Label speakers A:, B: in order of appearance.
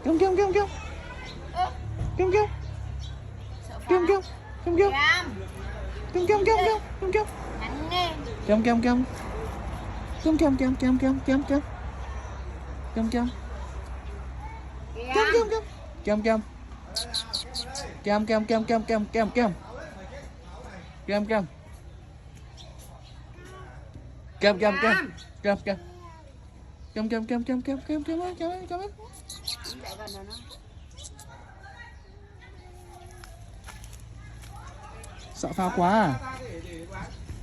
A: Kêu kêu kêu kêu. Kêu kêu. Kêu kêu. Kêu kêu. Kêu kêu kêu kêu. Kêu kêu. Kêu kêu kêu. Kêu kêu kêu kêu kêu kêu kêu. Kêu kêu. Kêu kêu kêu. Kêu kêu. Kêu kêu kêu kêu kêu kêu kêu. Kêu kêu. Kêu kêu kêu. Kêu kêu. Kêu kêu kêu kêu kêu kêu kêu kêu kêu. Sợ phao quá à.